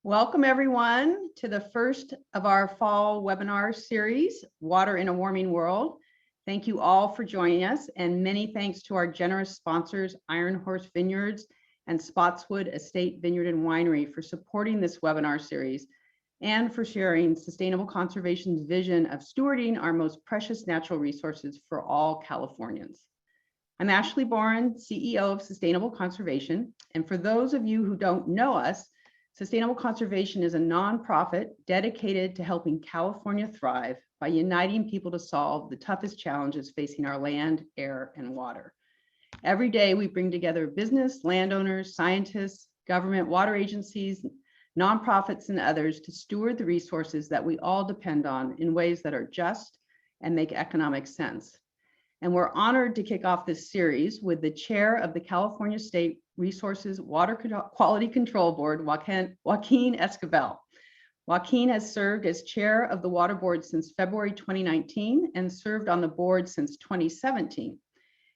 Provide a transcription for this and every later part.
Welcome everyone to the first of our fall webinar series, Water in a Warming World. Thank you all for joining us, and many thanks to our generous sponsors, Iron Horse Vineyards and Spotswood Estate Vineyard and Winery, for supporting this webinar series and for sharing Sustainable Conservation's vision of stewarding our most precious natural resources for all Californians. I'm Ashley Boren, CEO of Sustainable Conservation, and for those of you who don't know us, Sustainable Conservation is a nonprofit dedicated to helping California thrive by uniting people to solve the toughest challenges facing our land, air, and water. Every day, we bring together business, landowners, scientists, government, water agencies, nonprofits, and others to steward the resources that we all depend on in ways that are just and make economic sense. And we're honored to kick off this series with the chair of the California State Resources Water Quality Control Board, Joaquin Esquivel. Joaquin has served as chair of the Water Board since February 2019 and served on the board since 2017.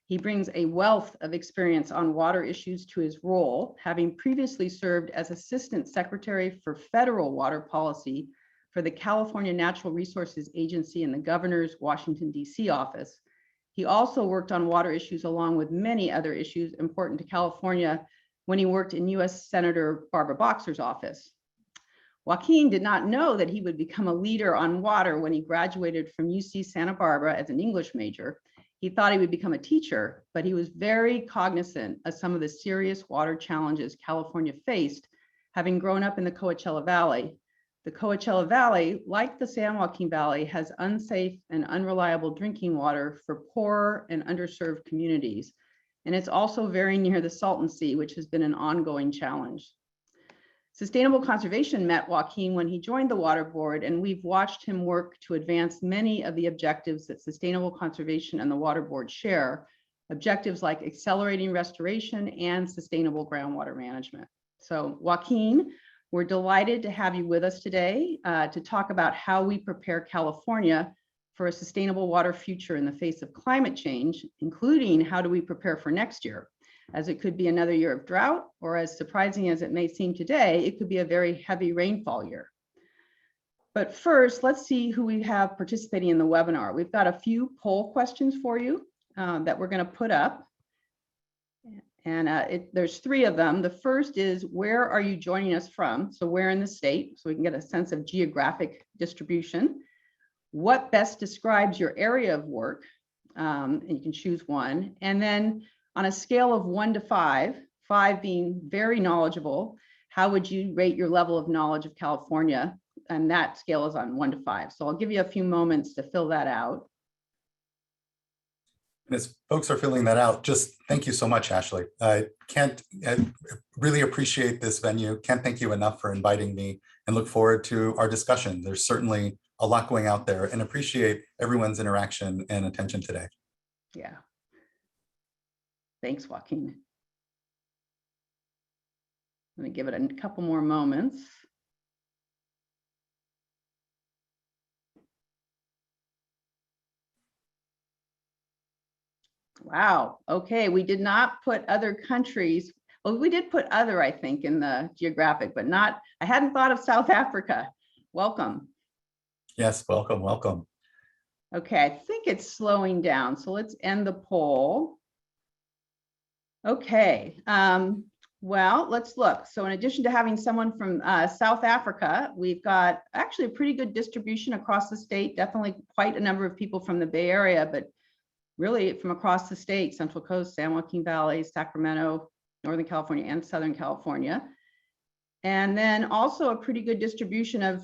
He brings a wealth of experience on water issues to his role, having previously served as Assistant Secretary for Federal Water Policy for the California Natural Resources Agency in the Governor's Washington, D.C. office. He also worked on water issues along with many other issues important to California when he worked in U.S. Senator Barbara Boxer's office. Joaquin did not know that he would become a leader on water when he graduated from UC Santa Barbara as an English major. He thought he would become a teacher, but he was very cognizant of some of the serious water challenges California faced, having grown up in the Coachella Valley. The Coachella Valley, like the San Joaquin Valley, has unsafe and unreliable drinking water for poor and underserved communities. And it's also very near the Salton Sea, which has been an ongoing challenge. Sustainable Conservation met Joaquin when he joined the Water Board, and we've watched him work to advance many of the objectives that Sustainable Conservation and the Water Board share, objectives like accelerating restoration and sustainable groundwater management. So Joaquin, we're delighted to have you with us today to talk about how we prepare California for a sustainable water future in the face of climate change, including how do we prepare for next year, as it could be another year of drought, or as surprising as it may seem today, it could be a very heavy rainfall year. But first, let's see who we have participating in the webinar. We've got a few poll questions for you that we're going to put up. And there's three of them. The first is, where are you joining us from? So where in the state, so we can get a sense of geographic distribution. What best describes your area of work? And you can choose one. And then on a scale of 1 to 5, 5 being very knowledgeable, how would you rate your level of knowledge of California? And that scale is on 1 to 5. So I'll give you a few moments to fill that out. And as folks are filling that out, just thank you so much, Ashley. I really appreciate this venue. Can't thank you enough for inviting me, and look forward to our discussion. There's certainly a lot going out there, and appreciate everyone's interaction and attention today. Yeah. Thanks, Joaquin. Let me give it a couple more moments. Wow. Okay. We did not put other countries. Well, we did put other, I think, in the geographic, but not, I hadn't thought of South Africa. Welcome. Yes, welcome, welcome. Okay. I think it's slowing down. So let's end the poll. Okay. Well, let's look. So in addition to having someone from South Africa, we've got actually a pretty good distribution across the state, definitely quite a number of people from the Bay Area, but really from across the state, Central Coast, San Joaquin Valley, Sacramento, Northern California, and Southern California. And then also a pretty good distribution of,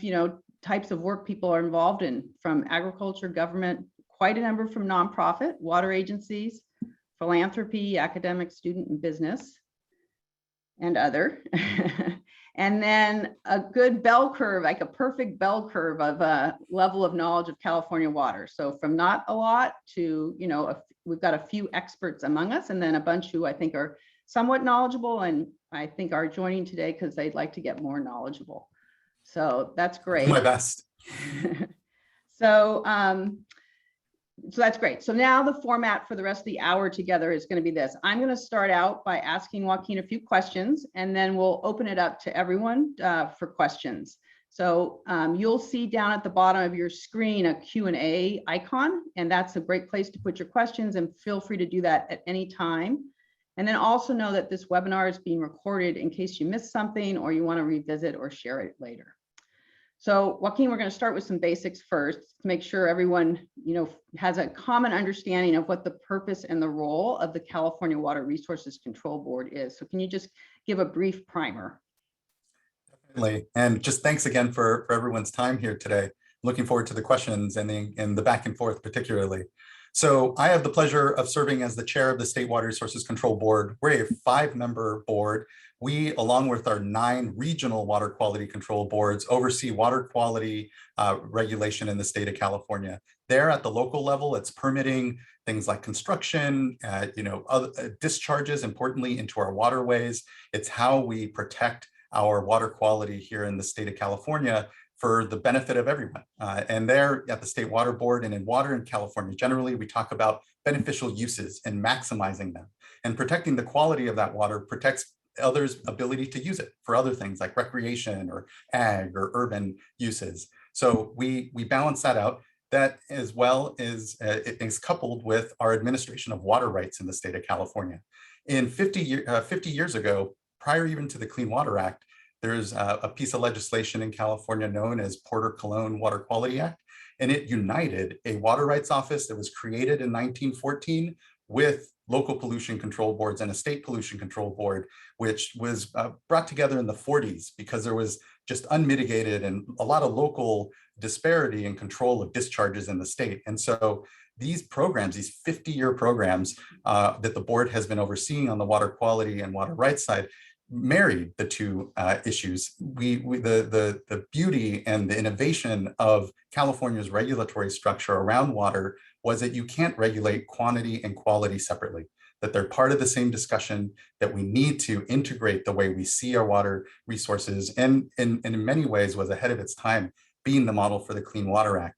types of work people are involved in, from agriculture, government, quite a number from nonprofit, water agencies, philanthropy, academic, student, and business, and other. And then a good bell curve, like a perfect bell curve of a level of knowledge of California water. So from not a lot to, we've got a few experts among us, and then a bunch who I think are somewhat knowledgeable, and I think are joining today because they'd like to get more knowledgeable. So that's great. My best. So So that's great. So now the format for the rest of the hour together is going to be this. I'm going to start out by asking Joaquin a few questions, and then we'll open it up to everyone for questions. So you'll see down at the bottom of your screen a Q&A icon, and that's a great place to put your questions, and feel free to do that at any time. And then also know that this webinar is being recorded in case you missed something or you want to revisit or share it later. So Joaquin, we're going to start with some basics first to make sure everyone, has a common understanding of what the purpose and the role of the California Water Resources Control Board is. So can you just give a brief primer? Definitely. And just thanks again for everyone's time here today. Looking forward to the questions and the back and forth particularly. So I have the pleasure of serving as the chair of the State Water Resources Control Board. We're a 5-member board. We, along with our 9 regional water quality control boards, oversee water quality regulation in the state of California. There at the local level, it's permitting things like construction, other discharges, importantly, into our waterways. It's how we protect our water quality here in the state of California for the benefit of everyone. And there at the State Water Board and in water in California generally, we talk about beneficial uses and maximizing them. And protecting the quality of that water protects others' ability to use it for other things like recreation or ag or urban uses. So we balance that out. That as well is it is coupled with our administration of water rights in the state of California. In 50 years ago, prior even to the Clean Water Act, there's a piece of legislation in California known as Porter-Cologne Water Quality Act, and it united a water rights office that was created in 1914 with local pollution control boards and a state pollution control board, which was brought together in the 40s because there was just unmitigated and a lot of local disparity in control of discharges in the state. And so these programs, these 50-year programs that the board has been overseeing on the water quality and water rights side, married the two issues. The beauty and the innovation of California's regulatory structure around water was that you can't regulate quantity and quality separately, that they're part of the same discussion, that we need to integrate the way we see our water resources, and in many ways was ahead of its time, being the model for the Clean Water Act.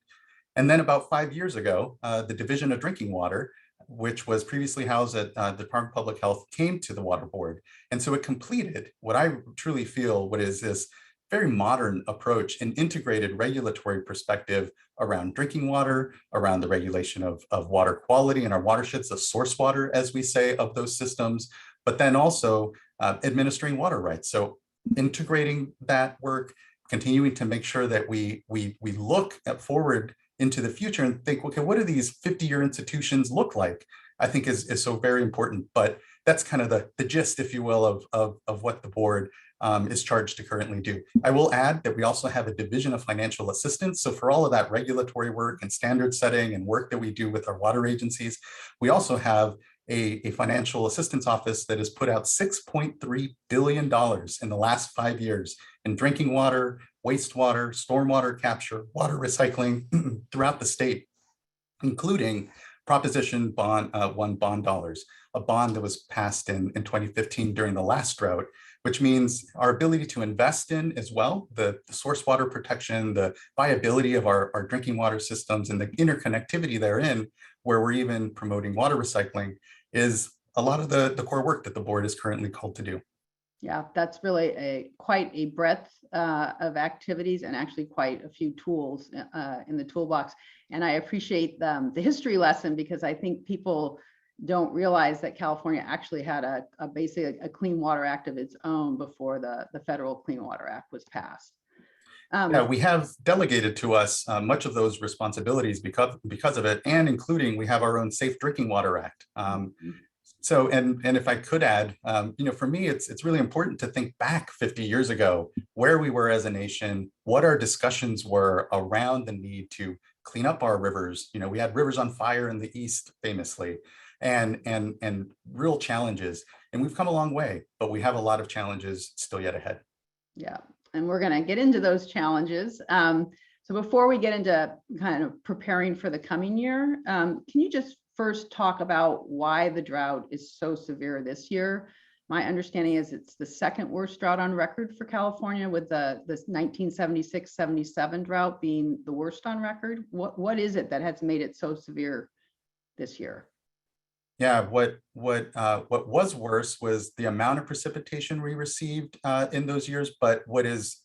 And then about 5 years ago, the Division of Drinking Water, which was previously housed at the Department of Public Health, came to the Water Board. And so it completed what I truly feel what is this very modern approach, an integrated regulatory perspective around drinking water, around the regulation of water quality in our watersheds, the source water, as we say, of those systems, but then also administering water rights. So integrating that work, continuing to make sure that we look forward into the future and think, okay, what do these 50-year institutions look like? I think is so very important, but that's kind of the gist, if you will, of what the board is charged to currently do. I will add that we also have a division of financial assistance. So for all of that regulatory work and standard setting and work that we do with our water agencies, we also have a financial assistance office that has put out $6.3 billion in the last 5 years in drinking water, wastewater, stormwater capture, water recycling throughout the state, including Proposition 1 bond dollars, a bond that was passed in 2015 during the last drought, which means our ability to invest in as well, the source water protection, the viability of our drinking water systems and the interconnectivity therein, where we're even promoting water recycling, is a lot of the core work that the board is currently called to do. Yeah, that's really quite a breadth of activities and actually quite a few tools in the toolbox. And I appreciate the history lesson because I think people don't realize that California actually had basically a Clean Water Act of its own before the federal Clean Water Act was passed. Yeah, we have delegated to us much of those responsibilities because of it, and including we have our own Safe Drinking Water Act. So, and if I could add, for me, it's really important to think back 50 years ago, where we were as a nation, what our discussions were around the need to clean up our rivers. We had rivers on fire in the East famously, and real challenges. And we've come a long way, but we have a lot of challenges still yet ahead. Yeah, and we're going to get into those challenges. So before we get into kind of preparing for the coming year, can you just first talk about why the drought is so severe this year? My understanding is it's the second worst drought on record for California, with the 1976-77 drought being the worst on record. What is it that has made it so severe this year? Yeah, what was worse was the amount of precipitation we received in those years, but what is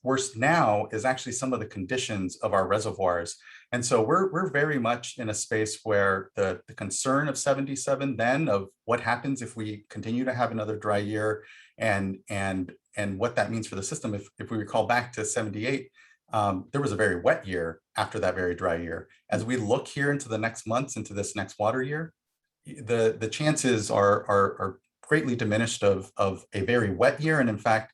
worse now is actually some of the conditions of our reservoirs. And so we're very much in a space where the concern of 77 then, of what happens if we continue to have another dry year, and what that means for the system. If we recall back to 78, there was a very wet year after that very dry year. As we look here into the next months, into this next water year, the chances are greatly diminished of a very wet year, and in fact,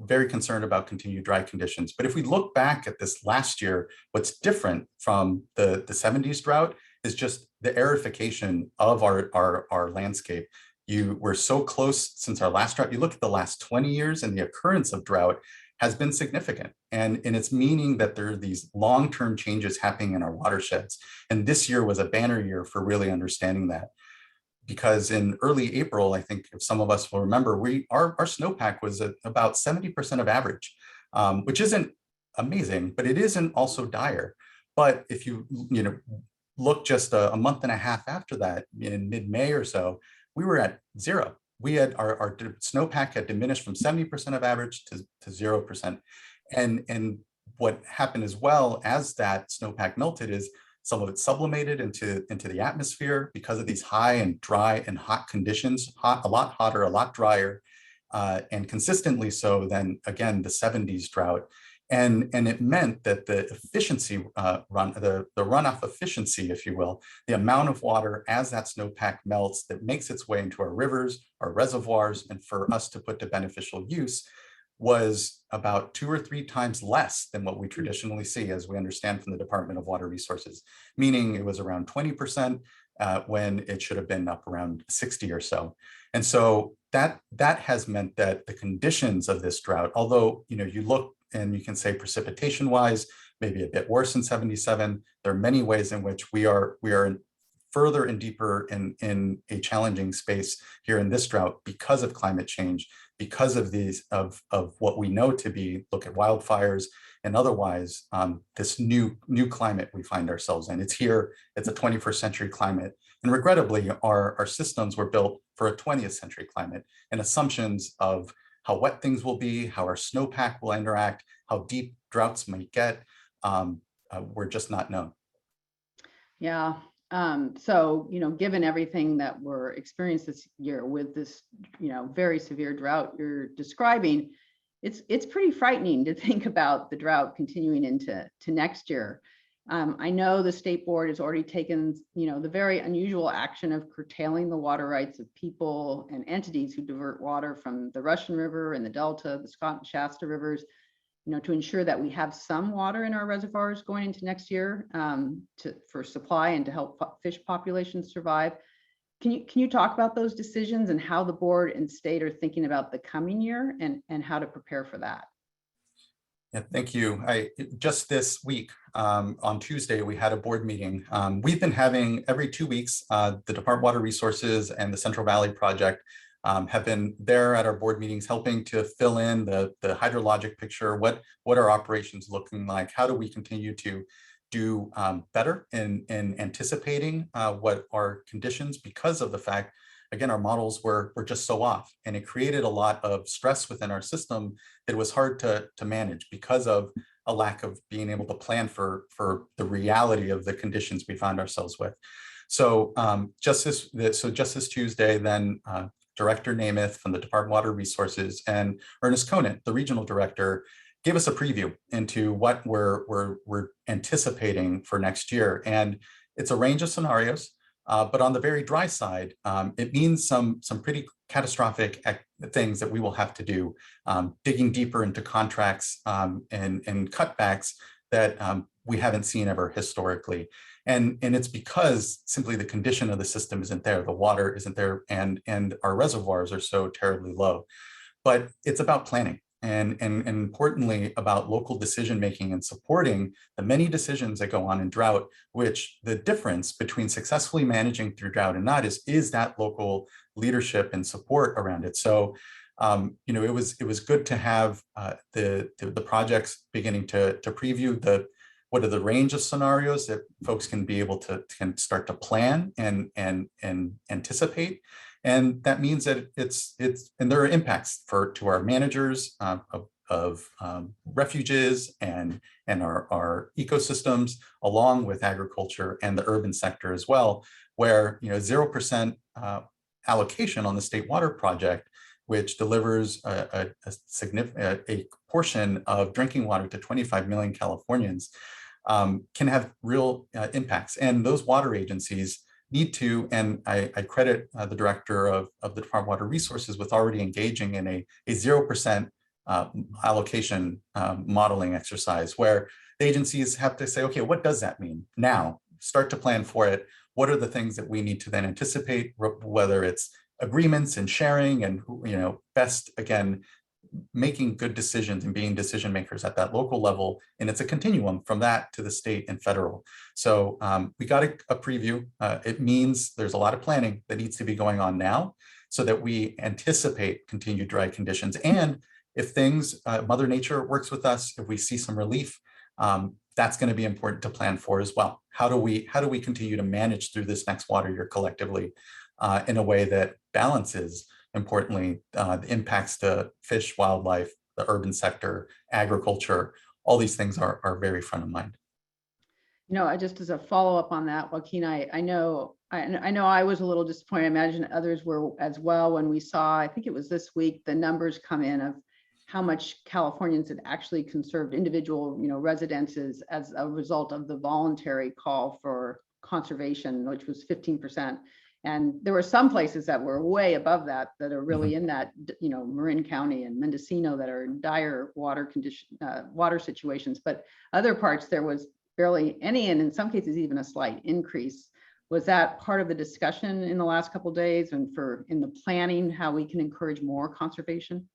very concerned about continued dry conditions. But if we look back at this last year, what's different from the 70s drought is just the aerification of our landscape. We're so close since our last drought. You look at the last 20 years and the occurrence of drought has been significant. And it's meaning that there are these long-term changes happening in our watersheds. And this year was a banner year for really understanding that. Because in early April, I think if some of us will remember, our snowpack was at about 70% of average, which isn't amazing, but it isn't also dire. But if you look just a month and a half after that, in mid-May or so, we were at zero. We had our snowpack had diminished from 70% of average to 0%. And what happened as well as that snowpack melted is some of it sublimated into the atmosphere because of these high and dry and hot conditions, a lot hotter, a lot drier, and consistently so than, again, the 70s drought. And it meant that the efficiency the runoff efficiency, if you will, the amount of water as that snowpack melts that makes its way into our rivers, our reservoirs, and for us to put to beneficial use, was about 2 or 3 times less than what we traditionally see, as we understand from the Department of Water Resources, meaning it was around 20% when it should have been up around 60 or so. And so that has meant that the conditions of this drought, although you look and you can say precipitation wise, maybe a bit worse in 77, there are many ways in which we are further and deeper in a challenging space here in this drought because of climate change, because of these of what we know to be, look at wildfires and otherwise, this new climate we find ourselves in. It's here, it's a 21st century climate. And regrettably, our systems were built for a 20th century climate, and assumptions of how wet things will be, how our snowpack will interact, how deep droughts might get, were just not known. Yeah. So, given everything that we're experiencing this year with this, very severe drought you're describing, it's pretty frightening to think about the drought continuing into next year. I know the state board has already taken, the very unusual action of curtailing the water rights of people and entities who divert water from the Russian River and the Delta, the Scott and Shasta rivers, to ensure that we have some water in our reservoirs going into next year for supply and to help fish populations survive. Can you talk about those decisions and how the board and state are thinking about the coming year and how to prepare for that? Yeah, thank you. Just this week, on Tuesday, we had a board meeting. We've been having every 2 weeks, the Department of Water Resources and the Central Valley Project have been there at our board meetings, helping to fill in the hydrologic picture. What are operations looking like? How do we continue to do better in anticipating what are conditions, because of the fact, again, our models were just so off, and it created a lot of stress within our system that was hard to manage because of a lack of being able to plan for the reality of the conditions we found ourselves with. So just this Tuesday, then Director Namath from the Department of Water Resources and Ernest Conant, the regional director, gave us a preview into what we're anticipating for next year. And it's a range of scenarios. But on the very dry side, it means some pretty catastrophic things that we will have to do, digging deeper into contracts and cutbacks that we haven't seen ever historically. And it's because simply the condition of the system isn't there, the water isn't there, and our reservoirs are so terribly low. But it's about planning. And importantly, about local decision-making and supporting the many decisions that go on in drought, which the difference between successfully managing through drought and not is that local leadership and support around it. So, it was good to have the projects beginning to preview what are the range of scenarios that folks can be able to can start to plan and anticipate. And that means that and there are impacts to our managers of refuges and our ecosystems, along with agriculture and the urban sector as well, where 0% allocation on the State Water Project, which delivers a significant portion of drinking water to 25 million Californians, can have real impacts. And those water agencies need to, and I credit the director of the Department of Water Resources with already engaging in a 0% allocation modeling exercise, where the agencies have to say, okay, what does that mean now? Start to plan for it. What are the things that we need to then anticipate, whether it's agreements and sharing and, best, again, making good decisions and being decision makers at that local level. And it's a continuum from that to the state and federal. So we got a preview. It means there's a lot of planning that needs to be going on now so that we anticipate continued dry conditions. And if things, Mother Nature works with us, if we see some relief, that's going to be important to plan for as well. How do we continue to manage through this next water year collectively in a way that balances, importantly, the impacts to fish, wildlife, the urban sector, agriculture? All these things are very front of mind. Just as a follow-up on that, Joaquin, I know I was a little disappointed. I imagine others were as well when we saw, I think it was this week, the numbers come in of how much Californians had actually conserved individual, residences as a result of the voluntary call for conservation, which was 15%. And there were some places that were way above that are really in that, Marin County and Mendocino, that are in dire water situations. But other parts, there was barely any, and in some cases, even a slight increase. Was that part of the discussion in the last couple of days, and in the planning, how we can encourage more conservation?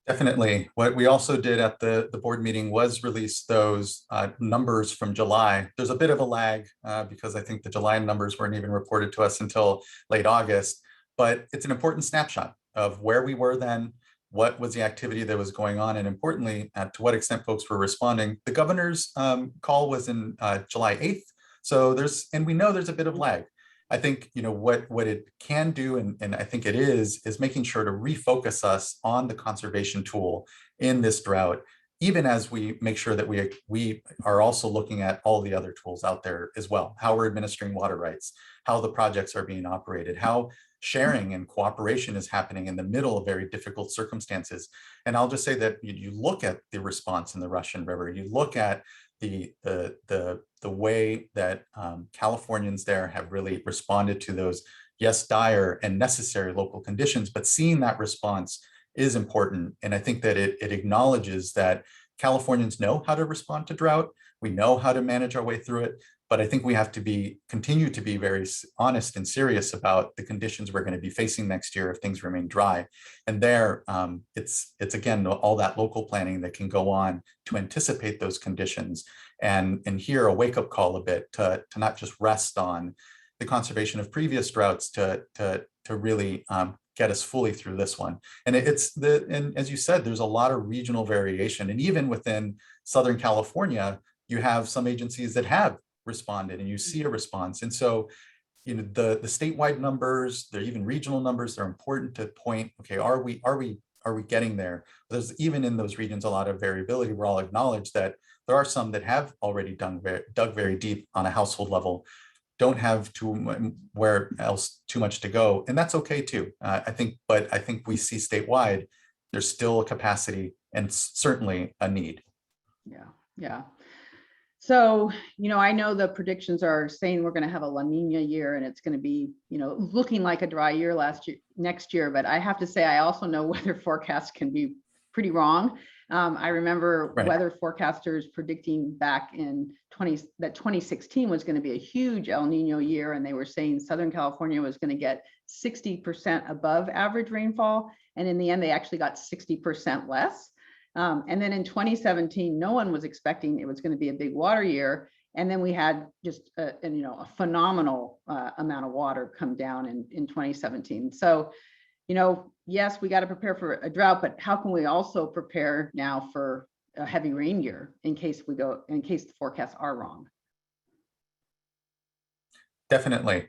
Definitely. What we also did at the board meeting was release those numbers from July. There's a bit of a lag because I think the July numbers weren't even reported to us until late August, but it's an important snapshot of where we were then, what was the activity that was going on, and importantly, to what extent folks were responding. The governor's call was in July 8th. So we know there's a bit of lag. I think what it can do, and I think it is making sure to refocus us on the conservation tool in this drought, even as we make sure that we are also looking at all the other tools out there as well, how we're administering water rights, how the projects are being operated, how sharing and cooperation is happening in the middle of very difficult circumstances. And I'll just say that you look at the response in the Russian River, you look at the way that Californians there have really responded to those, yes, dire and necessary local conditions, but seeing that response is important. And I think that it acknowledges that Californians know how to respond to drought. We know how to manage our way through it. But I think we have to continue to be very honest and serious about the conditions we're going to be facing next year if things remain dry. And there, it's again, all that local planning that can go on to anticipate those conditions and here a wake-up call a bit to not just rest on the conservation of previous droughts to really get us fully through this one. And and as you said, there's a lot of regional variation. And even within Southern California, you have some agencies that have responded and you see a response. And so, the statewide numbers, they're even regional numbers, they're important to point, okay, are we getting there? There's even in those regions a lot of variability. We're all acknowledge that there are some that have already dug very deep on a household level, don't have where else too much to go. And that's okay too. I think we see statewide, there's still a capacity and certainly a need. Yeah. So, I know the predictions are saying we're going to have a La Nina year and it's going to be, looking like a dry year next year. But I have to say, I also know weather forecasts can be pretty wrong. I remember weather forecasters predicting back in 2016 was going to be a huge El Nino year. And they were saying Southern California was going to get 60% above average rainfall. And in the end, they actually got 60% less. And then in 2017, no one was expecting it was going to be a big water year. And then we had just a phenomenal amount of water come down in 2017. So, yes, we got to prepare for a drought, but how can we also prepare now for a heavy rain year in case the forecasts are wrong? Definitely.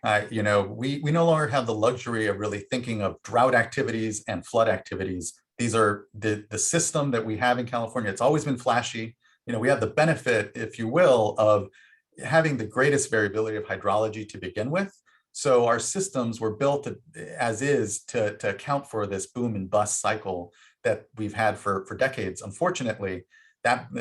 We no longer have the luxury of really thinking of drought activities and flood activities. These are the system that we have in California. It's always been flashy. We have the benefit, if you will, of having the greatest variability of hydrology to begin with. So our systems were built as is to account for this boom and bust cycle that we've had for decades. Unfortunately,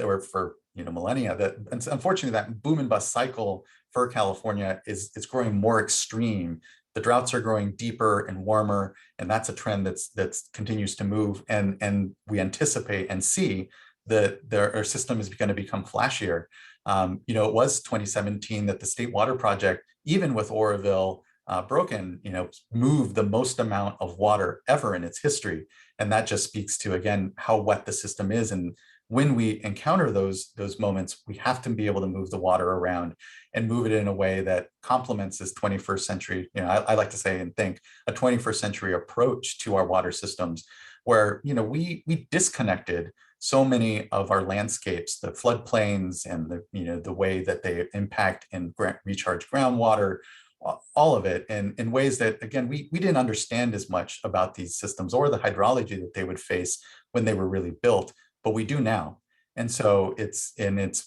or for millennia, unfortunately that boom and bust cycle for California is growing more extreme. The droughts are growing deeper and warmer, and that's a trend that's continues to move. And we anticipate and see that our system is going to become flashier. It was 2017 that the State Water Project, even with Oroville broken, moved the most amount of water ever in its history. And that just speaks to, again, how wet the system is. And when we encounter those moments, we have to be able to move the water around and move it in a way that complements this 21st century, I like to say and think, a 21st century approach to our water systems, where we disconnected so many of our landscapes, the floodplains and the way that they impact and recharge groundwater, all of it in ways that, again, we didn't understand as much about these systems or the hydrology that they would face when they were really built, but we do now. And so it's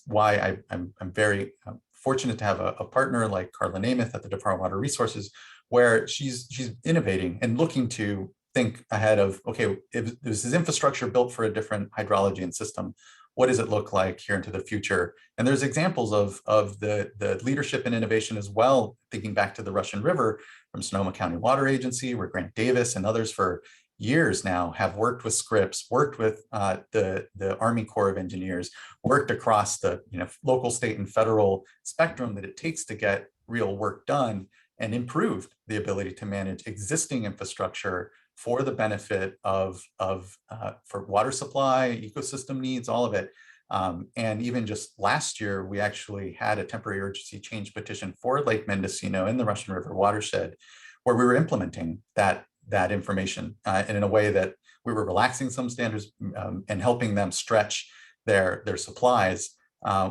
why I'm very fortunate to have a partner like Carla Namath at the Department of Water Resources, where she's innovating and looking to think ahead of, okay, if this is infrastructure built for a different hydrology and system, what does it look like here into the future? And there's examples of the leadership and innovation as well, thinking back to the Russian River from Sonoma County Water Agency, where Grant Davis and others for years now have worked with Scripps, worked with the Army Corps of Engineers, worked across the local, state, and federal spectrum that it takes to get real work done, and improved the ability to manage existing infrastructure for the benefit of for water supply, ecosystem needs, all of it. And even just last year, we actually had a temporary urgency change petition for Lake Mendocino in the Russian River watershed, where we were implementing that information and in a way that we were relaxing some standards and helping them stretch their supplies,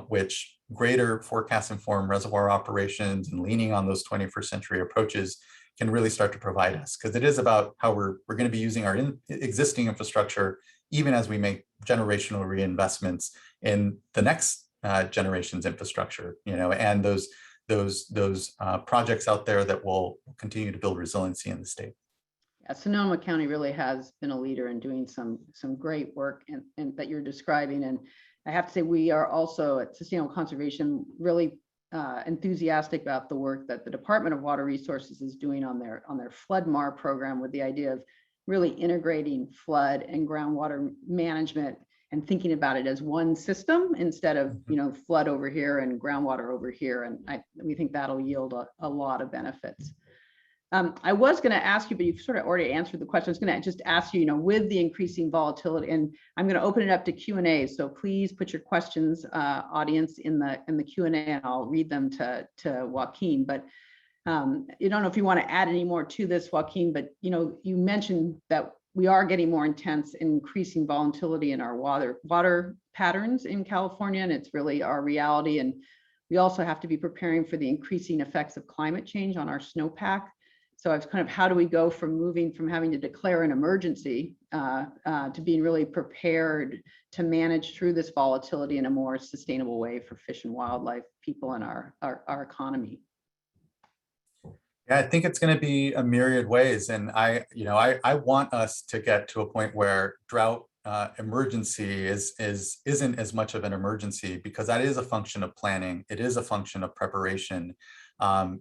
which greater forecast informed reservoir operations and leaning on those 21st century approaches can really start to provide us, because it is about how we're going to be using our existing infrastructure, even as we make generational reinvestments in the next generation's infrastructure, and those projects out there that will continue to build resiliency in the state. Yeah, Sonoma County really has been a leader in doing some great work and that you're describing. And I have to say, we are also at Sustainable Conservation really enthusiastic about the work that the Department of Water Resources is doing on their flood MAR program, with the idea of really integrating flood and groundwater management and thinking about it as one system instead of flood over here and groundwater over here. And we think that'll yield a lot of benefits. I was going to ask you, but you've sort of already answered the question. I was going to just ask you, with the increasing volatility, and I'm going to open it up to Q&A. So please put your questions, audience, in the Q&A, and I'll read them to Joaquin. But you don't know if you want to add any more to this, Joaquin, but you mentioned that we are getting more intense, increasing volatility in our water patterns in California, and it's really our reality. And we also have to be preparing for the increasing effects of climate change on our snowpack. So it's kind of, how do we go from moving from having to declare an emergency to being really prepared to manage through this volatility in a more sustainable way for fish and wildlife, people, and our economy? Yeah, I think it's going to be a myriad ways. And I want us to get to a point where drought emergency isn't as much of an emergency, because that is a function of planning. It is a function of preparation.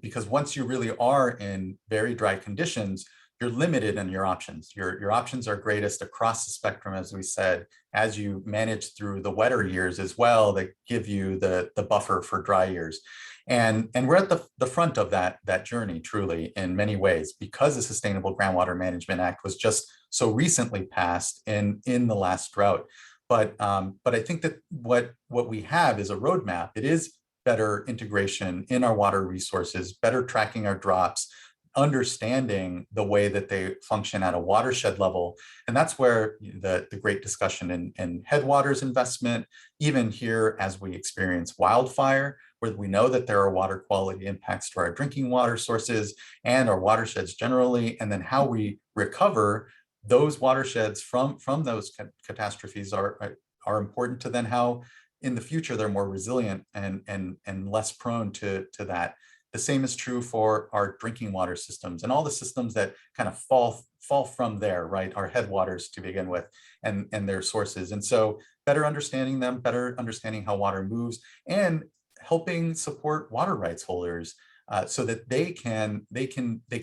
Because once you really are in very dry conditions, you're limited in your options. Your options are greatest across the spectrum, as we said, as you manage through the wetter years as well, that give you the buffer for dry years. And we're at the front of that journey, truly, in many ways, because the Sustainable Groundwater Management Act was just so recently passed in the last drought. But I think that what we have is a roadmap. It is better integration in our water resources, better tracking our drops, understanding the way that they function at a watershed level. And that's where the great discussion in headwaters investment, even here as we experience wildfire, where we know that there are water quality impacts to our drinking water sources and our watersheds generally, and then how we recover those watersheds from those catastrophes are important to then how in the future they're more resilient and less prone to that. The same is true for our drinking water systems and all the systems that kind of fall from there, right? Our headwaters to begin with and their sources. And so better understanding them, better understanding how water moves, and helping support water rights holders so that they can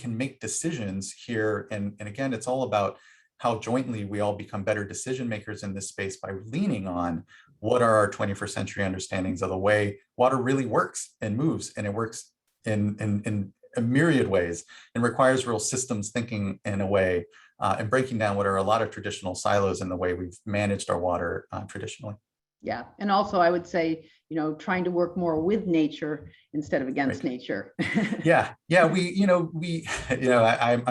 make decisions here. And again, it's all about how jointly we all become better decision makers in this space by leaning on what are our 21st century understandings of the way water really works and moves, and it works in a myriad ways and requires real systems thinking in a way and breaking down what are a lot of traditional silos in the way we've managed our water traditionally. Yeah, and also I would say, trying to work more with nature instead of against nature. Yeah, I'm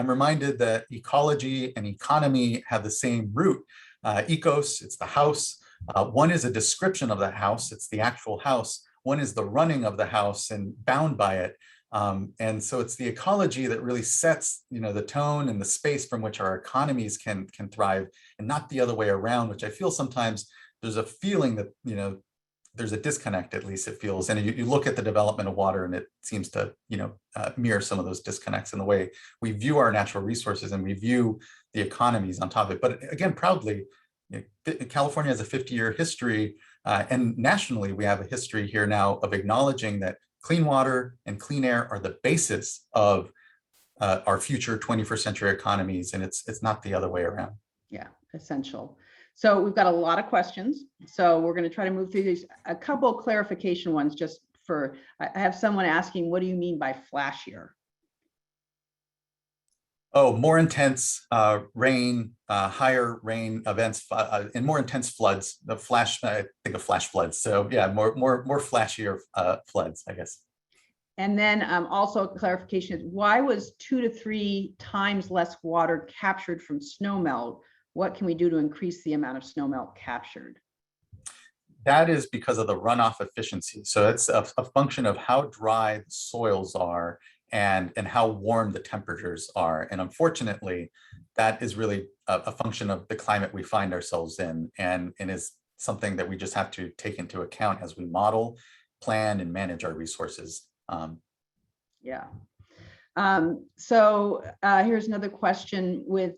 reminded that ecology and economy have the same root. Ecos, it's the house. One is a description of that house, it's the actual house. One is the running of the house and bound by it. And so it's the ecology that really sets, the tone and the space from which our economies can thrive, and not the other way around, which I feel sometimes there's a feeling that, there's a disconnect, at least it feels. And you look at the development of water and it seems to, mirror some of those disconnects in the way we view our natural resources and we view the economies on top of it. But again, proudly, California has a 50-year history, and nationally, we have a history here now of acknowledging that clean water and clean air are the basis of our future 21st century economies, and it's not the other way around. Yeah, essential. So we've got a lot of questions. So we're going to try to move through these. A couple of clarification ones just for, I have someone asking, what do you mean by flashier? Oh, more intense rain, higher rain events, and more intense floods. The flash, I think of flash floods. So yeah, more flashier floods, I guess. And then also clarification is, why was 2 to 3 times less water captured from snowmelt? What can we do to increase the amount of snowmelt captured? That is because of the runoff efficiency. So it's a function of how dry the soils are and how warm the temperatures are. And unfortunately, that is really a function of the climate we find ourselves in, and is something that we just have to take into account as we model, plan, and manage our resources. Yeah. So here's another question. With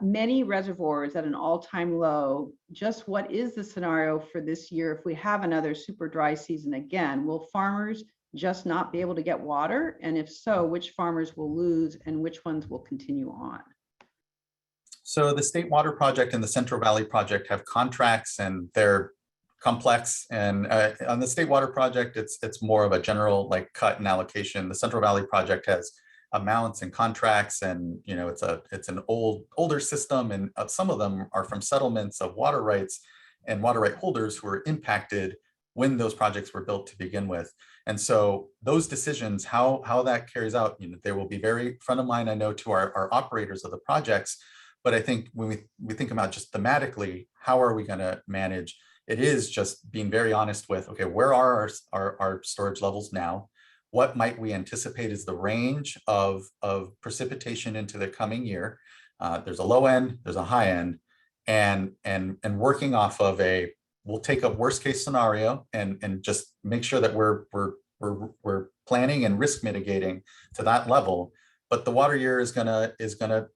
many reservoirs at an all-time low, just what is the scenario for this year if we have another super dry season again? Will farmers just not be able to get water? And if so, which farmers will lose and which ones will continue on? So the State Water Project and the Central Valley Project have contracts, and they're complex. And on the State Water Project, it's more of a general cut and allocation. The Central Valley Project has amounts and contracts, and it's an older system, and some of them are from settlements of water rights and water right holders who were impacted when those projects were built to begin with. And so those decisions, how that carries out, they will be very front of mind, I know, to our operators of the projects. But I think when we think about just thematically, how are we going to manage, it is just being very honest with, okay, where are our storage levels now? What might we anticipate is the range of precipitation into the coming year? There's a low end, there's a high end, and working off of we'll take a worst case scenario and just make sure that we're planning and risk mitigating to that level. But the water year is gonna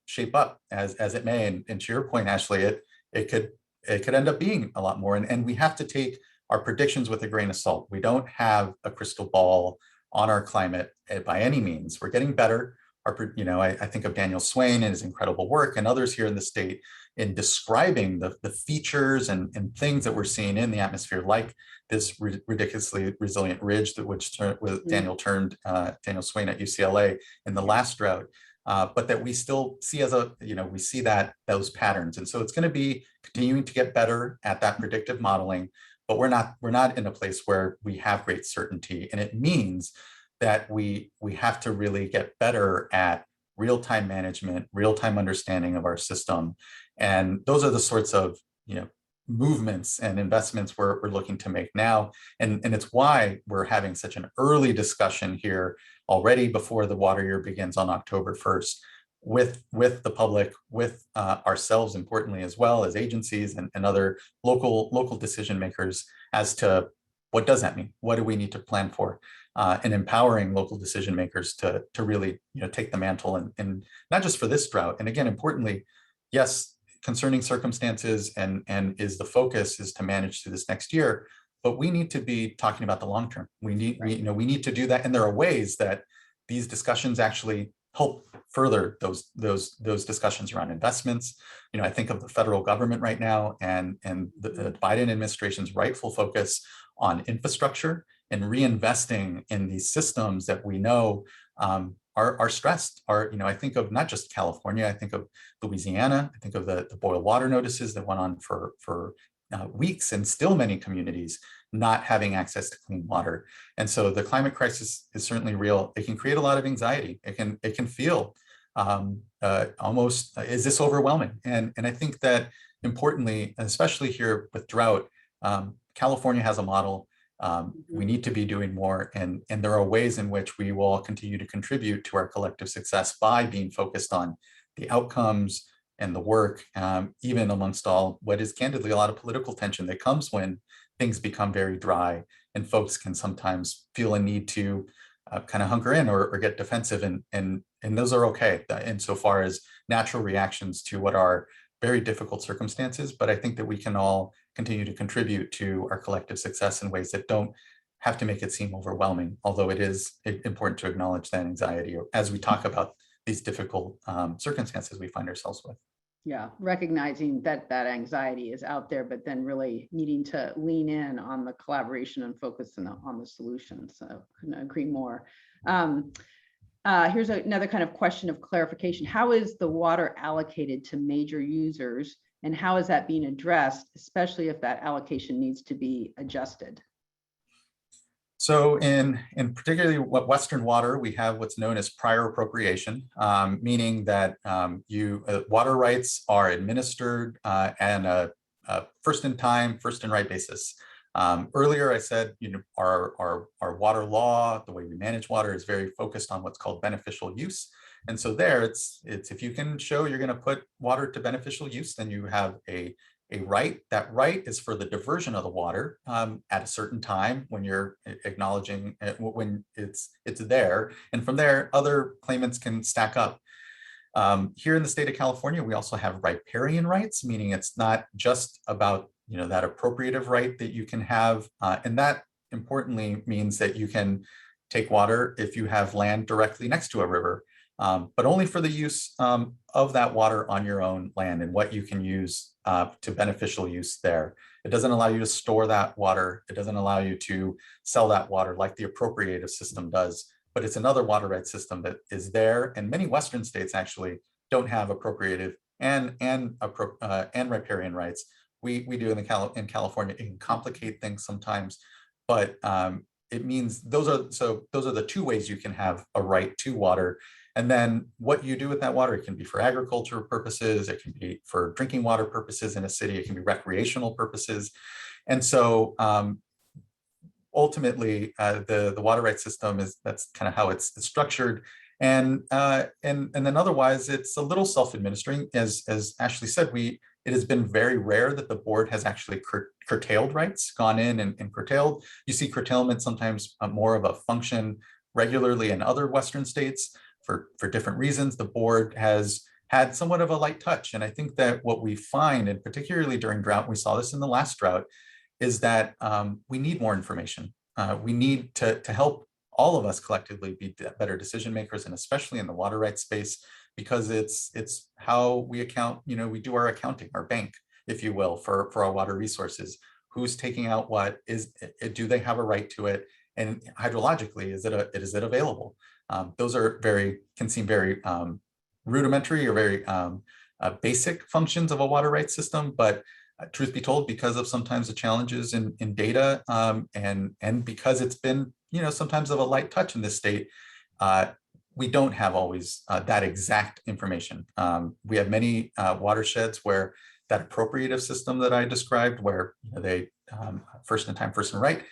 shape up as it may. And to your point, Ashley, it could end up being a lot more. And we have to take our predictions with a grain of salt. We don't have a crystal ball on our climate by any means. We're getting better. I think of Daniel Swain and his incredible work, and others here in the state, in describing the features and things that we're seeing in the atmosphere, like this ridiculously resilient ridge Daniel Swain at UCLA in the last drought, but that we still see we see those patterns. And so it's going to be continuing to get better at that predictive modeling, but we're not in a place where we have great certainty. And it means that we have to really get better at real-time management, real-time understanding of our system. And those are the sorts of, movements and investments we're looking to make now. And it's why we're having such an early discussion here already before the water year begins on October 1st with the public, with ourselves, importantly, as well as agencies and other local decision makers as to what does that mean? What do we need to plan for? And empowering local decision makers to really take the mantle and not just for this drought. And again, importantly, yes, concerning circumstances and is the focus is to manage through this next year, but we need to be talking about the long term. We need we need to do that, and there are ways that these discussions actually help further those discussions around investments. I think of the federal government right now and the Biden administration's rightful focus on infrastructure and reinvesting in these systems that we know are stressed. I think of not just California, I think of Louisiana, I think of the boil water notices that went on for weeks, and still many communities not having access to clean water. And so the climate crisis is certainly real. It can create a lot of anxiety. It can feel almost, is this overwhelming? And I think that importantly, especially here with drought, California has a model. We need to be doing more, and there are ways in which we will continue to contribute to our collective success by being focused on the outcomes and the work, even amongst all what is candidly a lot of political tension that comes when things become very dry and folks can sometimes feel a need to kind of hunker in or get defensive, and those are okay insofar as natural reactions to what are very difficult circumstances. But I think that we can all continue to contribute to our collective success in ways that don't have to make it seem overwhelming, although it is important to acknowledge that anxiety as we talk about these difficult circumstances we find ourselves with. Yeah, recognizing that anxiety is out there, but then really needing to lean in on the collaboration and focus on the solution. So couldn't agree more. Here's another kind of question of clarification. How is the water allocated to major users, and how is that being addressed, especially if that allocation needs to be adjusted? So in particularly Western water, we have what's known as prior appropriation, meaning that water rights are administered on a first in time, first in right basis. Earlier, I said, our water law, the way we manage water is very focused on what's called beneficial use. And so there it's if you can show you're going to put water to beneficial use, then you have a right. That right is for the diversion of the water at a certain time when you're acknowledging when it's there. And from there, other claimants can stack up. Here in the state of California, we also have riparian rights, meaning it's not just about that appropriative right that you can have. And that importantly means that you can take water if you have land directly next to a river, but only for the use of that water on your own land and what you can use to beneficial use there. It doesn't allow you to store that water. It doesn't allow you to sell that water like the appropriative system does, but it's another water rights system that is there. And many Western states actually don't have appropriative and riparian rights. We do in California. It can complicate things sometimes, but it means those are the two ways you can have a right to water. And then what you do with that water, it can be for agricultural purposes, it can be for drinking water purposes in a city, it can be recreational purposes. And so ultimately, the water rights system that's kind of how it's structured. And then otherwise, it's a little self-administering. As Ashley said, it has been very rare that the board has actually curtailed rights, gone in and curtailed. You see curtailment sometimes more of a function regularly in other Western states for different reasons. The board has had somewhat of a light touch. And I think that what we find, and particularly during drought, we saw this in the last drought, is that we need more information. We need to help all of us collectively be better decision makers, and especially in the water rights space, because it's how we account, we do our accounting, our bank, if you will, for our water resources. Who's taking out what? Do they have a right to it? And hydrologically, is it available? Those can seem very rudimentary or very basic functions of a water rights system, but truth be told, because of sometimes the challenges in data, and because it's been, sometimes of a light touch in this state, we don't have always that exact information. We have many watersheds where that appropriative system that I described, where they first in time, first in right,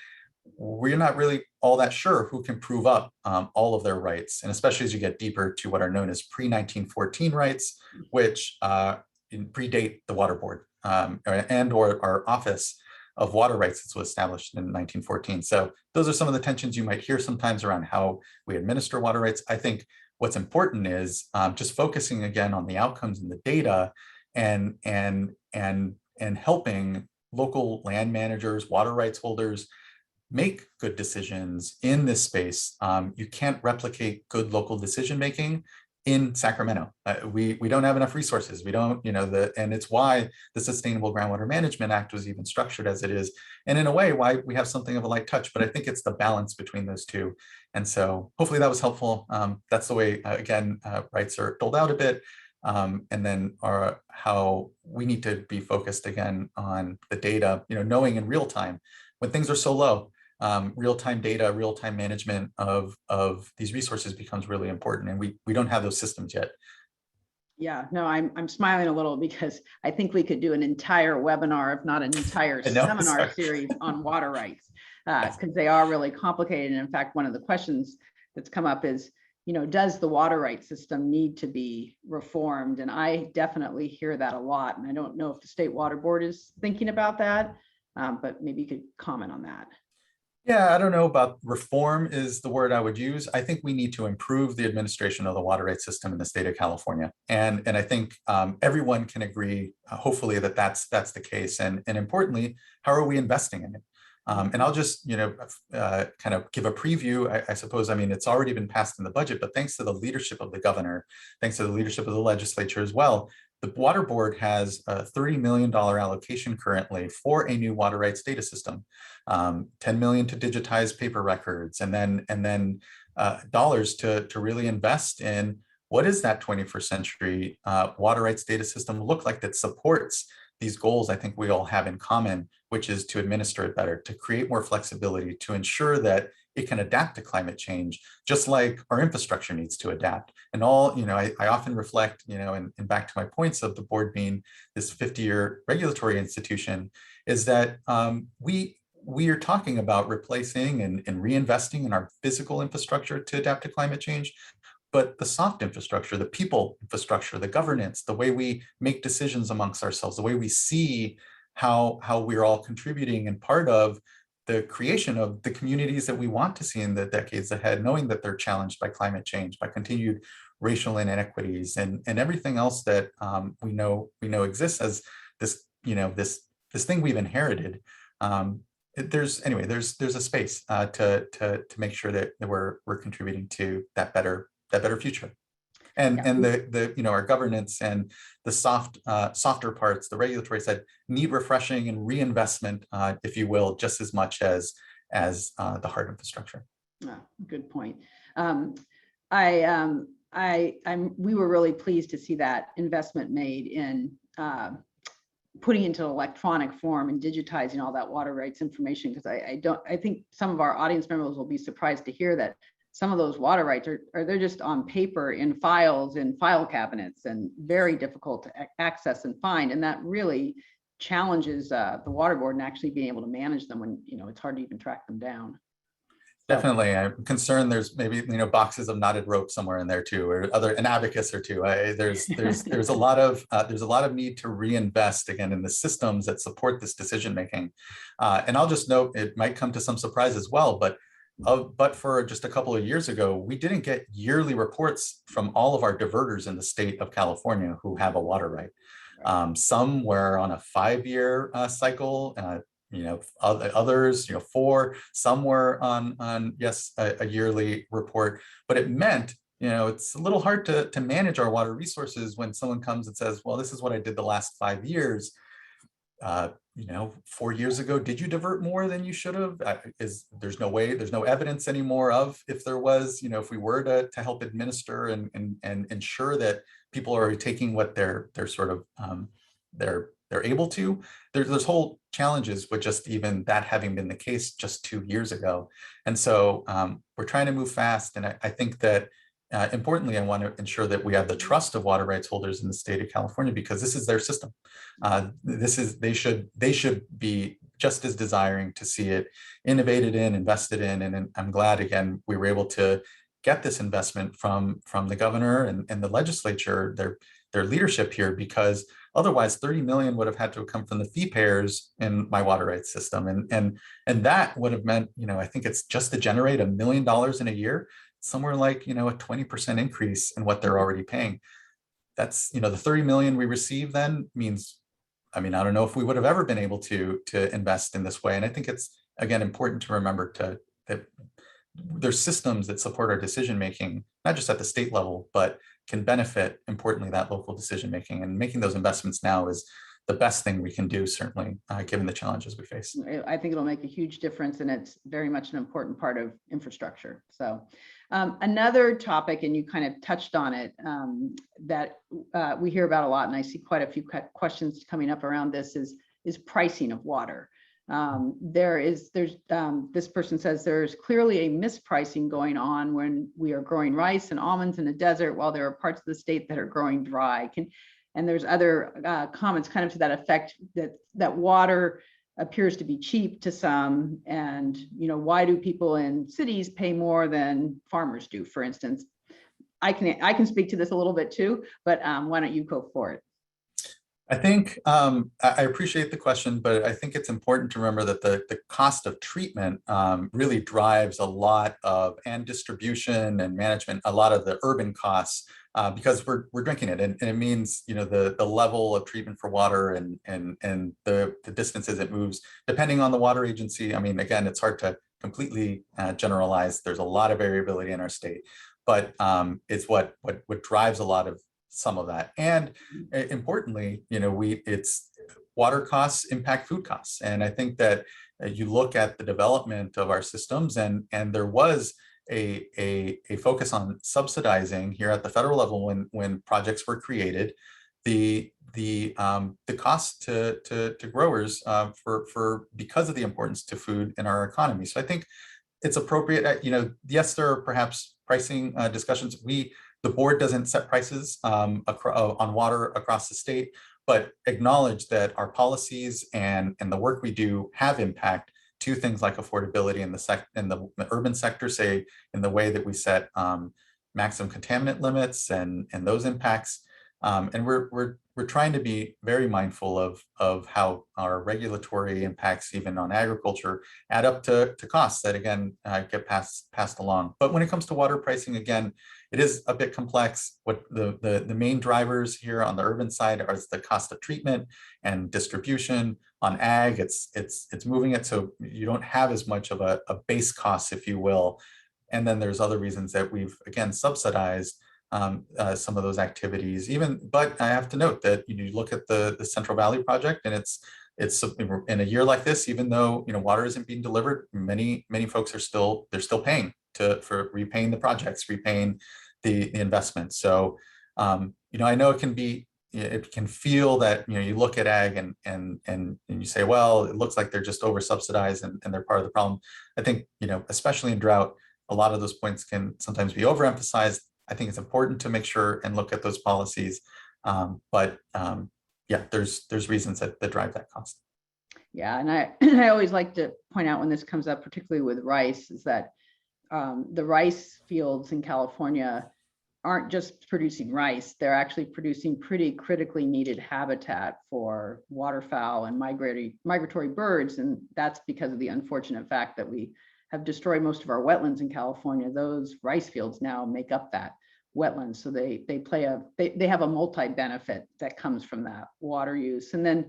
we're not really all that sure who can prove up all of their rights. And especially as you get deeper to what are known as pre-1914 rights, which predate the water board and or our office of water rights that was established in 1914. So those are some of the tensions you might hear sometimes around how we administer water rights. I think what's important is just focusing again on the outcomes and the data, and helping local land managers, water rights holders make good decisions in this space. You can't replicate good local decision making in Sacramento. We don't have enough resources. We don't, and it's why the Sustainable Groundwater Management Act was even structured as it is, and in a way why we have something of a light touch. But I think it's the balance between those two. And so hopefully that was helpful. That's the way, again, rights are doled out a bit. And then how we need to be focused again on the data, knowing in real time when things are so low. Real-time data, real-time management of these resources becomes really important, and we don't have those systems yet. Yeah, no, I'm smiling a little because I think we could do an entire webinar, if not an entire seminar series on water rights, because they are really complicated. And in fact, one of the questions that's come up is, does the water rights system need to be reformed? And I definitely hear that a lot. And I don't know if the State Water Board is thinking about that, but maybe you could comment on that. Yeah, I don't know about reform is the word I would use. I think we need to improve the administration of the water rights system in the state of California. And I think everyone can agree, hopefully, that that's the case. And importantly, how are we investing in it? And I'll just, kind of give a preview, I suppose. I mean, it's already been passed in the budget, but thanks to the leadership of the governor, thanks to the leadership of the legislature as well, the Water Board has a $30 million allocation currently for a new water rights data system, $10 million to digitize paper records, and then dollars to really invest in what is that 21st century water rights data system look like that supports these goals I think we all have in common, which is to administer it better, to create more flexibility, to ensure that it can adapt to climate change, just like our infrastructure needs to adapt. And all, I often reflect, and back to my points of the board being this 50-year regulatory institution, is that we are talking about replacing and reinvesting in our physical infrastructure to adapt to climate change. But the soft infrastructure, the people infrastructure, the governance, the way we make decisions amongst ourselves, the way we see how we're all contributing and part of the creation of the communities that we want to see in the decades ahead, knowing that they're challenged by climate change, by continued racial inequities, and everything else that we know exists as this, this thing we've inherited. There's a space to make sure that we're contributing to that better future. And our governance and the softer parts, the regulatory side, need refreshing and reinvestment, if you will, just as much as the hard infrastructure. Good point. We were really pleased to see that investment made in putting into electronic form and digitizing all that water rights information, because I think some of our audience members will be surprised to hear that some of those water rights they're just on paper in files in file cabinets and very difficult to access and find. And that really challenges the water board and actually being able to manage them when, it's hard to even track them down. Definitely. I'm concerned there's maybe, boxes of knotted rope somewhere in there too, or an abacus or two. There's a lot of need to reinvest again in the systems that support this decision making. And I'll just note, it might come to some surprise as well, but for just a couple of years ago, we didn't get yearly reports from all of our diverters in the state of California who have a water right. Some were on a 5-year cycle, others, 4, some were on a yearly report, but it meant, it's a little hard to manage our water resources when someone comes and says, well, this is what I did the last 5 years. 4 years ago, did you divert more than you should have? There's no evidence anymore of if there was, if we were to help administer and ensure that people are taking what their sort of their they're able to. There's whole challenges with just even that having been the case just 2 years ago. And so we're trying to move fast. And I think that importantly, I want to ensure that we have the trust of water rights holders in the state of California, because this is their system. They should be just as desiring to see it innovated in, invested in. And I'm glad, again, we were able to get this investment from the governor and the legislature, their leadership here, because otherwise 30 million would have had to have come from the fee payers in my water rights system. And that would have meant, I think it's just to generate $1 million in a year, somewhere like, a 20% increase in what they're already paying. That's, the 30 million we receive then means, I don't know if we would have ever been able to invest in this way. And I think it's, again, important to remember that there's systems that support our decision-making, not just at the state level, but can benefit, importantly, that local decision-making. And making those investments now is the best thing we can do, certainly, given the challenges we face. I think it'll make a huge difference, and it's very much an important part of infrastructure. So another topic, and you kind of touched on it, that we hear about a lot, and I see quite a few questions coming up around this, is pricing of water. This person says there's clearly a mispricing going on when we are growing rice and almonds in the desert, while there are parts of the state that are growing dry. And there's other comments kind of to that effect, that water appears to be cheap to some, and why do people in cities pay more than farmers do, for instance? I can speak to this a little bit too, but why don't you go for it? I think I appreciate the question, but I think it's important to remember that the cost of treatment really drives a lot of, and distribution and management, a lot of the urban costs, because we're drinking it, and it means the level of treatment for water and the distances it moves depending on the water agency. Again, it's hard to completely generalize. There's a lot of variability in our state, but it's what drives a lot of some of that. And importantly, it's water costs impact food costs. And I think that you look at the development of our systems, and there was a focus on subsidizing here at the federal level when projects were created, the cost to growers for because of the importance to food in our economy. So I think it's appropriate. Yes, there are perhaps pricing discussions. The board doesn't set prices on water across the state, but acknowledge that our policies and the work we do have impact to things like affordability in the urban sector, say in the way that we set maximum contaminant limits and those impacts. And we're trying to be very mindful of how our regulatory impacts, even on agriculture, add up to costs that, again, get passed along. But when it comes to water pricing, again, it is a bit complex. What the main drivers here on the urban side are the cost of treatment and distribution. On ag, it's moving it so you don't have as much of a base cost, if you will. And then there's other reasons that we've, again, subsidized some of those activities. But I have to note that you look at the Central Valley project, and it's in a year like this, even though water isn't being delivered, many folks are still paying for repaying the projects, repaying the investment. So I know it can feel that you look at ag and you say, well, it looks like they're just over subsidized and they're part of the problem. I think especially in drought, a lot of those points can sometimes be overemphasized. I think it's important to make sure and look at those policies, but yeah, there's reasons that drive that cost. Yeah, and I always like to point out when this comes up, particularly with rice, is that the rice fields in California aren't just producing rice, they're actually producing pretty critically needed habitat for waterfowl and migratory birds. And that's because of the unfortunate fact that we have destroyed most of our wetlands in California. Those rice fields now make up that wetlands. So they have a multi-benefit that comes from that water use. And then,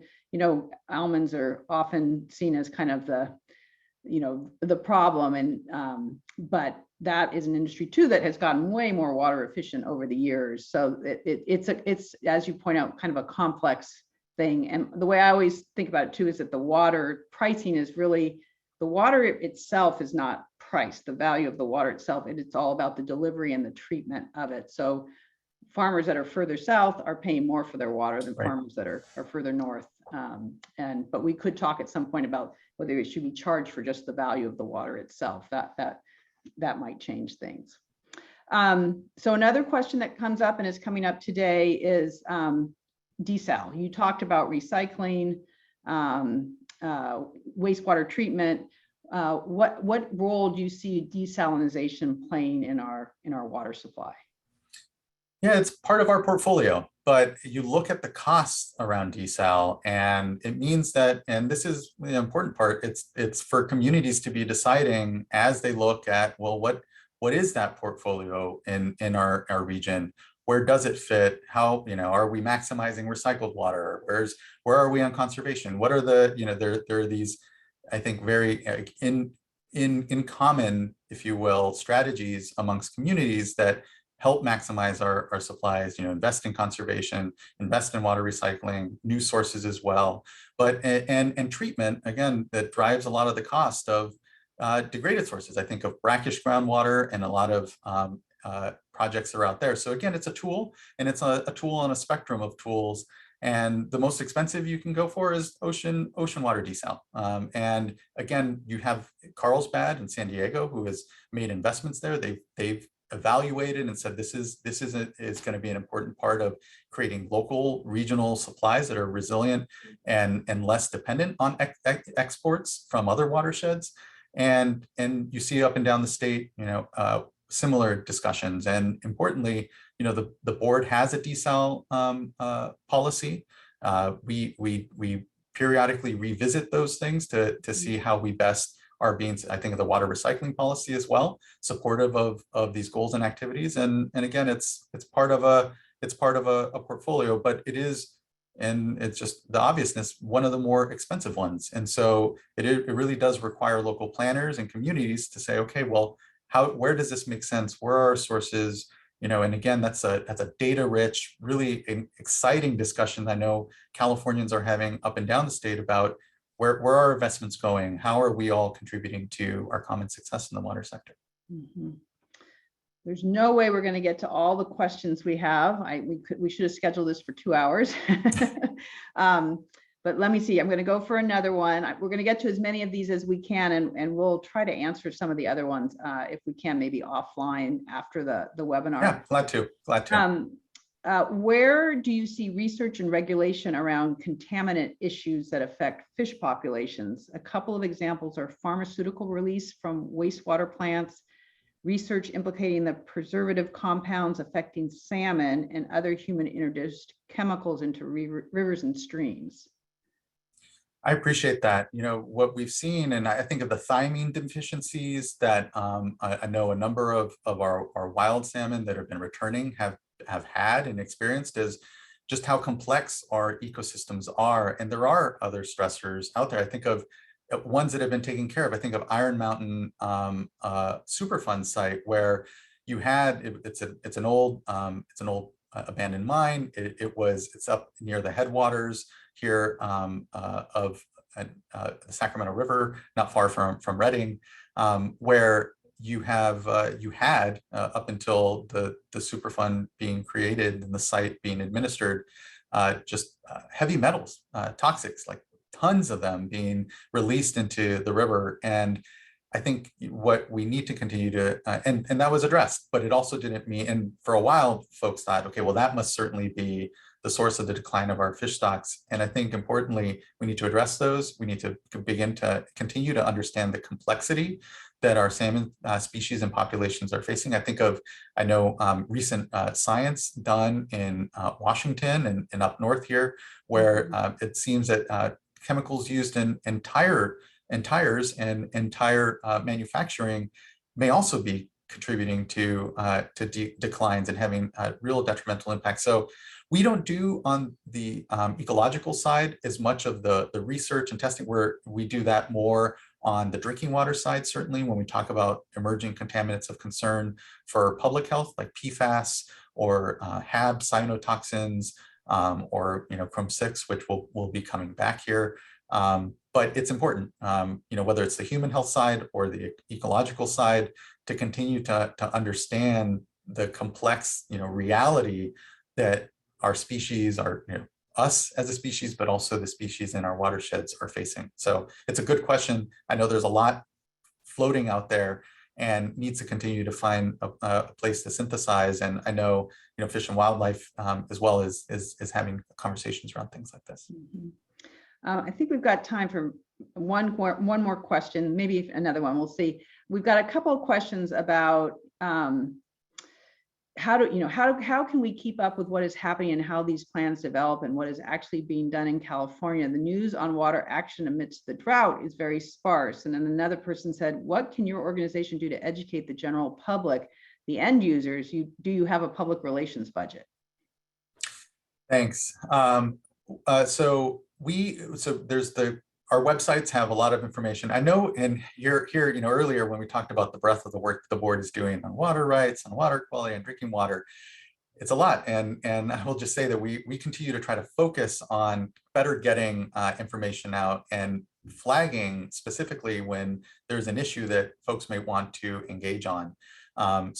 almonds are often seen as kind of the problem, and but that is an industry too that has gotten way more water efficient over the years. So it's as you point out, kind of a complex thing. And the way I always think about it too is that the water pricing is really, the water itself is not priced, the value of the water itself, and it's all about the delivery and the treatment of it. So farmers that are further south are paying more for their water than farmers that are further north. But we could talk at some point about whether it should be charged for just the value of the water itself. That might change things. So another question that comes up and is coming up today is desal. You talked about recycling, wastewater treatment. What role do you see desalination playing in our water supply? Yeah, it's part of our portfolio, but you look at the costs around desal, and it means that, and this is the important part, it's for communities to be deciding as they look at, well, what is that portfolio in our region? Where does it fit? How, are we maximizing recycled water? Where are we on conservation? What are the, there are these, I think, very in common, if you will, strategies amongst communities that help maximize our supplies, invest in conservation, invest in water recycling, new sources as well. But, and treatment, again, that drives a lot of the cost of degraded sources. I think of brackish groundwater and a lot of projects that are out there. So again, it's a tool, and it's a tool on a spectrum of tools. And the most expensive you can go for is ocean water desal. And again, you have Carlsbad in San Diego, who has made investments there. They've evaluated and said this is going to be an important part of creating local regional supplies that are resilient and less dependent on exports from other watersheds. And you see up and down the state, similar discussions. And importantly, the board has a desal policy. We periodically revisit those things to see how we best are being, I think, of the water recycling policy as well, supportive of these goals and activities. And again, it's part of a portfolio, but it is, and it's just the obviousness, one of the more expensive ones. And so it really does require local planners and communities to say, okay, well, where does this make sense? Where are our sources? And again, that's a data-rich, really exciting discussion that I know Californians are having up and down the state about where are our investments going? How are we all contributing to our common success in the water sector? Mm-hmm. There's no way we're going to get to all the questions we have. We should have scheduled this for 2 hours. But let me see. I'm going to go for another one. We're going to get to as many of these as we can, and we'll try to answer some of the other ones if we can, maybe offline after the webinar. Yeah, glad to. Where do you see research and regulation around contaminant issues that affect fish populations? A couple of examples are pharmaceutical release from wastewater plants, research implicating the preservative compounds affecting salmon, and other human introduced chemicals into rivers and streams. I appreciate that. What we've seen, and I think of the thiamine deficiencies that I know a number of our wild salmon that have been returning have had and experienced, is just how complex our ecosystems are. And there are other stressors out there. I think of ones that have been taken care of. I think of Iron Mountain Superfund site, where you had it's an old abandoned mine. It's up near the headwaters here of the Sacramento River, not far from Redding, where you had up until the Superfund being created and the site being administered, just heavy metals, toxics, like tons of them being released into the river. And I think what we need to continue to, and that was addressed, but it also didn't mean, and for a while folks thought, okay, well, that must certainly be the source of the decline of our fish stocks. And I think importantly, we need to address those. We need to begin to continue to understand the complexity that our salmon species and populations are facing. I know recent science done in Washington and up north here, where it seems that chemicals used in tires and tire manufacturing may also be contributing to declines and having real detrimental impact. So we don't do on the ecological side as much of the research and testing, where we do that more on the drinking water side, certainly when we talk about emerging contaminants of concern for public health, like PFAS or HAB cyanotoxins, or Chrome-6, which will be coming back here. But it's important, whether it's the human health side or the ecological side, to continue to understand the complex, reality that our species, our us as a species, but also the species in our watersheds are facing. So it's a good question. I know there's a lot floating out there and needs to continue to find a place to synthesize. And I know, Fish and Wildlife as well is having conversations around things like this. Mm-hmm. I think we've got time for one more question, maybe another one. We'll see. We've got a couple of questions about how can we keep up with what is happening and how these plans develop and what is actually being done in California. The news on water action amidst the drought is very sparse. And then another person said, what can your organization do to educate the general public, the end users? Do you have a public relations budget? Thanks. So there's our websites have a lot of information. I know, and here, earlier when we talked about the breadth of the work the board is doing on water rights, on water quality, and drinking water, it's a lot. And I will just say that we continue to try to focus on better getting information out and flagging specifically when there's an issue that folks may want to engage on. We're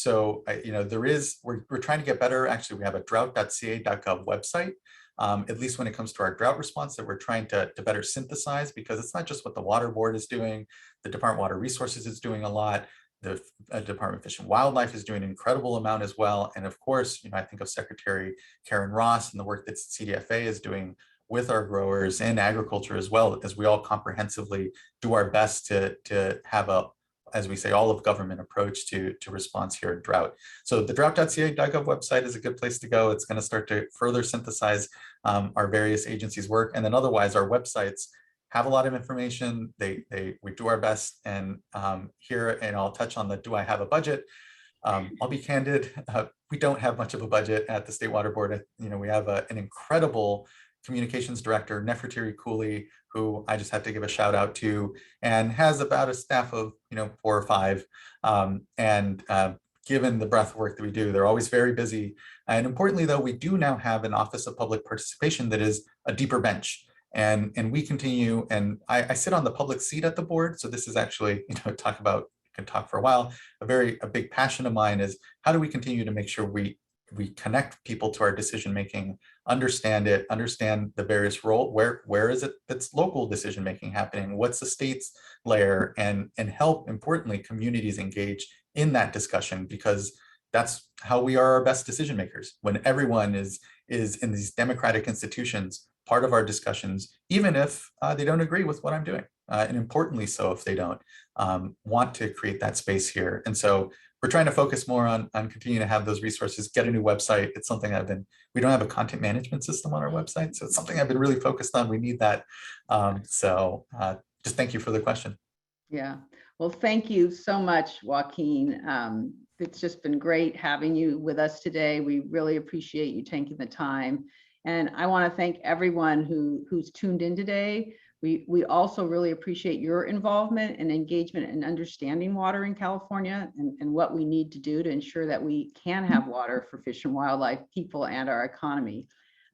trying to get better. Actually, we have a drought.ca.gov website. At least when it comes to our drought response, that we're trying to better synthesize, because it's not just what the Water Board is doing. The Department of Water Resources is doing a lot. The Department of Fish and Wildlife is doing an incredible amount as well. And of course, I think of Secretary Karen Ross and the work that CDFA is doing with our growers and agriculture as well, as we all comprehensively do our best to have as we say, all of government approach to response here at drought. So the drought.ca.gov website is a good place to go. It's going to start to further synthesize our various agencies' work. And then otherwise, our websites have a lot of information. We do our best. And here, and I'll touch on the, do I have a budget? I'll be candid. We don't have much of a budget at the State Water Board. We have an incredible communications director, Nefertiri Cooley, who I just have to give a shout out to, and has about a staff of 4 or 5. Given the breadth of work that we do, they're always very busy. And importantly, though, we do now have an Office of Public Participation that is a deeper bench. And we continue, and I sit on the public seat at the board. So this is actually, can talk for a while. A big passion of mine is how do we continue to make sure we connect people to our decision making, understand the various role, where is it that's local decision making happening, what's the state's layer, and help, importantly, communities engage in that discussion, because that's how we are our best decision makers, when everyone is in these democratic institutions, part of our discussions, even if they don't agree with what I'm doing, and importantly so if they don't want to create that space here. And so we're trying to focus more on continuing to have those resources, get a new website. It's something we don't have a content management system on our website. So it's something I've been really focused on. We need that. Just thank you for the question. Yeah, well, thank you so much, Joaquin. It's just been great having you with us today. We really appreciate you taking the time. And I want to thank everyone who's tuned in today. We also really appreciate your involvement and engagement in understanding water in California and what we need to do to ensure that we can have water for fish and wildlife, people, and our economy.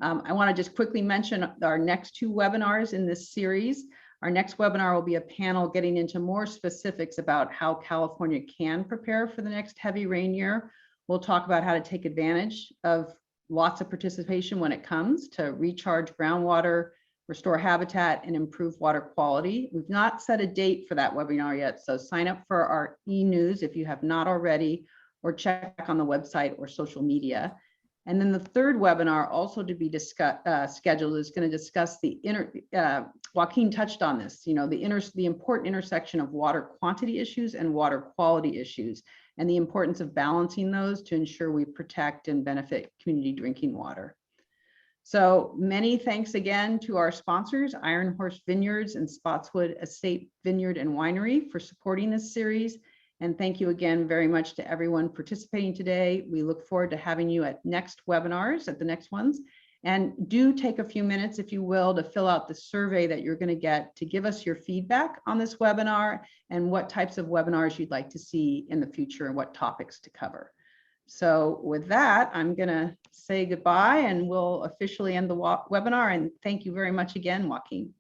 I want to just quickly mention our next 2 webinars in this series. Our next webinar will be a panel getting into more specifics about how California can prepare for the next heavy rain year. We'll talk about how to take advantage of lots of participation when it comes to recharge groundwater, restore habitat, and improve water quality. We've not set a date for that webinar yet, so sign up for our e-news if you have not already, or check on the website or social media. And then the third webinar, also to be scheduled, is going to discuss the Joaquin touched on this, the important intersection of water quantity issues and water quality issues, and the importance of balancing those to ensure we protect and benefit community drinking water. So many thanks again to our sponsors, Iron Horse Vineyards and Spotswood Estate Vineyard and Winery, for supporting this series. And thank you again very much to everyone participating today. We look forward to having you at next webinars, at the next ones. And do take a few minutes, if you will, to fill out the survey that you're going to get to give us your feedback on this webinar and what types of webinars you'd like to see in the future and what topics to cover. So with that, I'm going to say goodbye, and we'll officially end the webinar. And thank you very much again, Joaquin.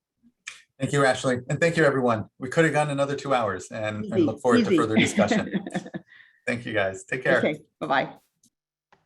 Thank you, Ashley. And thank you, everyone. We could have gone another 2 hours, and look forward to further discussion. Thank you, guys. Take care. Okay, bye-bye.